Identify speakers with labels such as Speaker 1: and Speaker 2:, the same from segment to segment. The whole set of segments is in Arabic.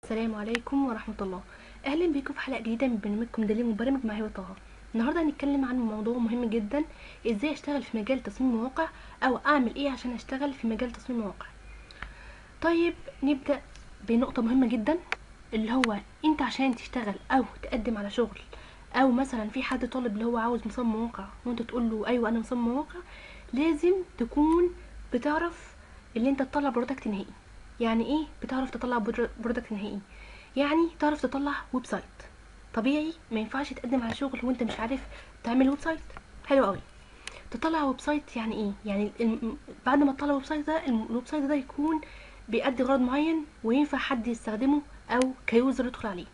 Speaker 1: السلام عليكم ورحمة الله. اهلا بيكم في حلقة جديدة من برنامجكم دليل مبرمج مع هبة طه. النهاردة هنتكلم عن موضوع مهم جدا، ازاي اشتغل في مجال تصميم المواقع او اعمل ايه عشان اشتغل في مجال تصميم المواقع. طيب نبدأ بنقطة مهمة جدا، اللي هو انت عشان تشتغل او تقدم على شغل، او مثلا في حد طالب اللي هو عاوز مصمم مواقع وانت تقول له ايوه انا مصمم مواقع، لازم تكون بتعرف اللي انت تطلع برودكت نهائي. يعني ايه بتعرف تطلع برودكت نهائي؟ يعني تعرف تطلع ويب سايت. طبيعي ما ينفعش تقدم على شغل وانت مش عارف تعمل ويب سايت. حلو قوي. تطلع ويب سايت يعني ايه؟ يعني بعد ما تطلع ويب سايت ده، الويب سايت ده يكون بيأدي غرض معين وينفع حد يستخدمه او كيوزر يدخل عليه.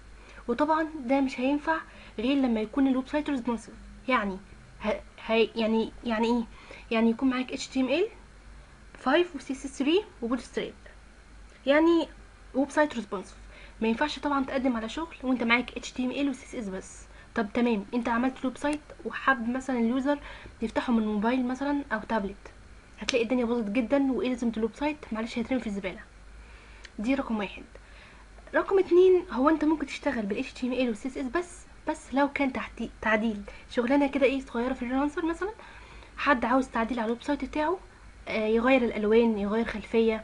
Speaker 1: وطبعا ده مش هينفع غير لما يكون الويب سايت ريسبونسيف. يعني يعني ايه؟ يعني يكون معاك HTML5 و CSS3 وبوتستراب، يعني ويب سايت ريسبونسيف. ما ينفعش طبعا تقدم على شغل وانت معاك HTML و CSS بس. طب تمام، انت عملت ويب سايت وحب مثلا اليوزر يفتحه من موبايل مثلا او تابلت، هتلاقي الدنيا باظت جدا، وايه لازمه الويب سايت؟ معلش هيترمي في الزباله. دي رقم واحد. رقم اتنين، هو انت ممكن تشتغل بال HTML و CSS بس لو كان تعديل شغلانه كده ايه صغيره فريلانسر مثلا، حد عاوز تعديل على الويب سايت بتاعه، يغير الالوان، يغير خلفيه،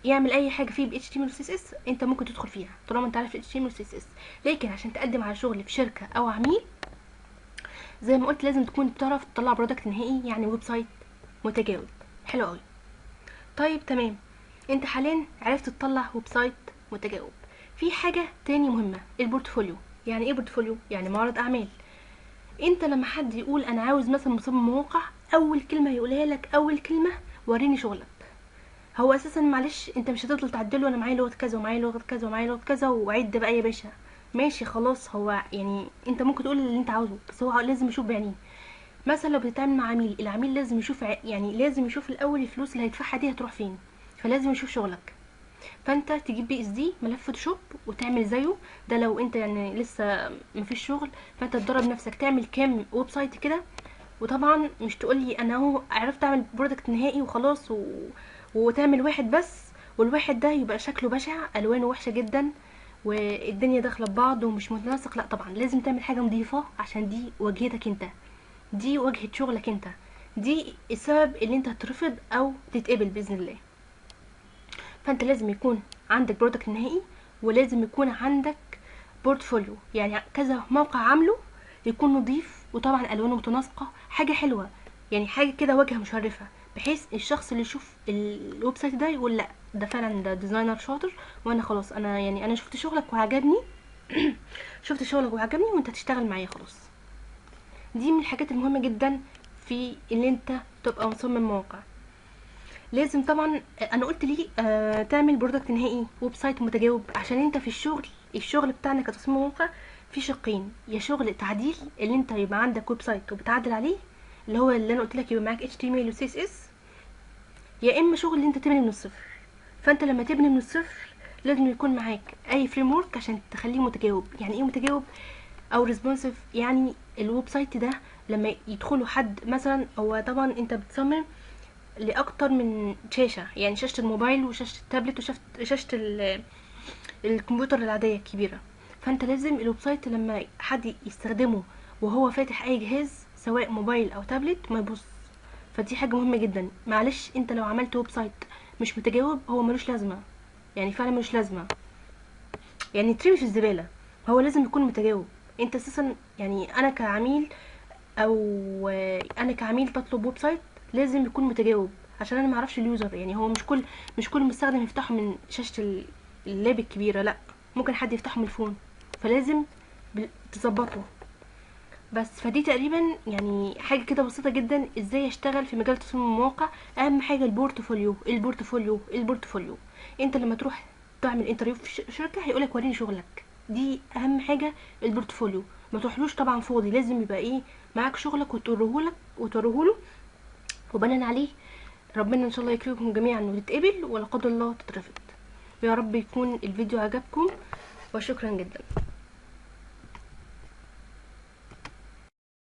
Speaker 1: يعمل اي حاجه فيه ب HTML و CSS، انت ممكن تدخل فيها طالما انت عارف HTML و CSS. لكن عشان تقدم على شغل في شركه او عميل، زي ما قلت لازم تكون بتعرف تطلع برودكت نهائي، يعني ويب سايت متجاوب. حلو قوي. طيب تمام، انت حاليا عرفت تطلع ويب سايت متجاوب. في حاجه تاني مهمه، البورتفوليو. يعني ايه بورتفوليو؟ يعني معرض اعمال. انت لما حد يقول انا عاوز مثلا مصمم مواقع، اول كلمه هيقولها لك، اول كلمه وريني شغلك. هو اساسا معلش انت مش هتفضل تعدله انا معايا لغه كذا ومعايا لغه كذا ومعايا لغه كذا وعد بقى يا باشا. ماشي خلاص، هو يعني انت ممكن تقول اللي انت عاوزه، بس هو لازم يشوف بعينيه. مثلا لو بتتعامل مع عميل، العميل لازم يشوف يعني لازم يشوف الاول الفلوس اللي هيدفعها دي هتروح فين، فلازم يشوف شغلك. فانت تجيب PSD ملف فوتوشوب وتعمل زيه. ده لو انت يعني لسه مفيش شغل، فانت تدرب نفسك تعمل كام ويب سايت كده. وطبعا مش تقولي انا اهو عرفت اعمل برودكت نهائي وخلاص وتعمل واحد بس، والواحد ده يبقى شكله بشع، الوانه وحشه جدا، والدنيا داخله ببعض ومش متناسق. لا طبعا لازم تعمل حاجه نظيفه، عشان دي واجهتك انت، دي واجهه شغلك انت، دي السبب اللي انت هترفض او تتقبل باذن الله. فانت لازم يكون عندك برودكت نهائي، ولازم يكون عندك بورتفوليو، يعني كذا موقع عامله يكون نظيف، وطبعا الوانه متناسقه، حاجه حلوه، يعني حاجه كده واجهه مشرفه، بحيث الشخص اللي يشوف الويب سايت ده يقول لا ده فعلا ده ديزاينر شاطر، وانا خلاص انا يعني انا شفت شغلك وعجبني. شفت شغلك وعجبني وانت هتشتغل معايا خلاص. دي من الحاجات المهمه جدا في ان انت تبقى مصمم مواقع. لازم طبعا انا قلت ليه تعمل برودكت نهائي ويب سايت متجاوب، عشان انت في الشغل بتاعنا كتصميم موقع في شقين، يا شغل تعديل اللي انت يبقى عندك ويب سايت وبتعدل عليه، اللي هو اللي انا قلت لك يبقى معاك HTML و CSS، يا اما شغل اللي انت تبني من الصفر. فانت لما تبني من الصفر لازم يكون معاك اي فريم ورك عشان تخليه متجاوب. يعني ايه متجاوب او ريسبونسيف؟ يعني الويب سايت ده لما يدخله حد مثلا، هو طبعا انت بتصمم لاكتر من شاشه، يعني شاشه الموبايل وشاشه التابلت وشاشه الكمبيوتر العاديه الكبيره. فانت لازم الويب سايت لما حد يستخدمه وهو فاتح اي جهاز سواء موبايل او تابلت ما يبص. فدي حاجه مهمه جدا. معلش انت لو عملت ويب سايت مش متجاوب هو ملوش لازمه، يعني فعلا ملوش لازمه، يعني ترمي في الزباله. هو لازم يكون متجاوب. انت اساسا يعني انا كعميل بطلب ويب سايت لازم يكون متجاوب، عشان انا معرفش اليوزر، يعني هو مش كل مستخدم يفتحه من شاشة اللاب الكبيرة، لا ممكن حد يفتحه من الفون، فلازم تظبطه. بس فدي تقريبا يعني حاجة كده بسيطة جدا ازاي اشتغل في مجال تصميم المواقع. اهم حاجة البورتفوليو البورتفوليو البورتفوليو. انت لما تروح تعمل انترفيو في شركة هيقولك وريني شغلك، دي اهم حاجة البورتفوليو. ما تروحلوش طبعا فاضي، لازم يبقى ايه معاك شغلك وتوريهوله وبناء عليه ربنا ان شاء الله يكرمكم جميعا وتتقبل، ولا قدر الله تترفض. يا رب يكون الفيديو عجبكم، وشكرا جدا.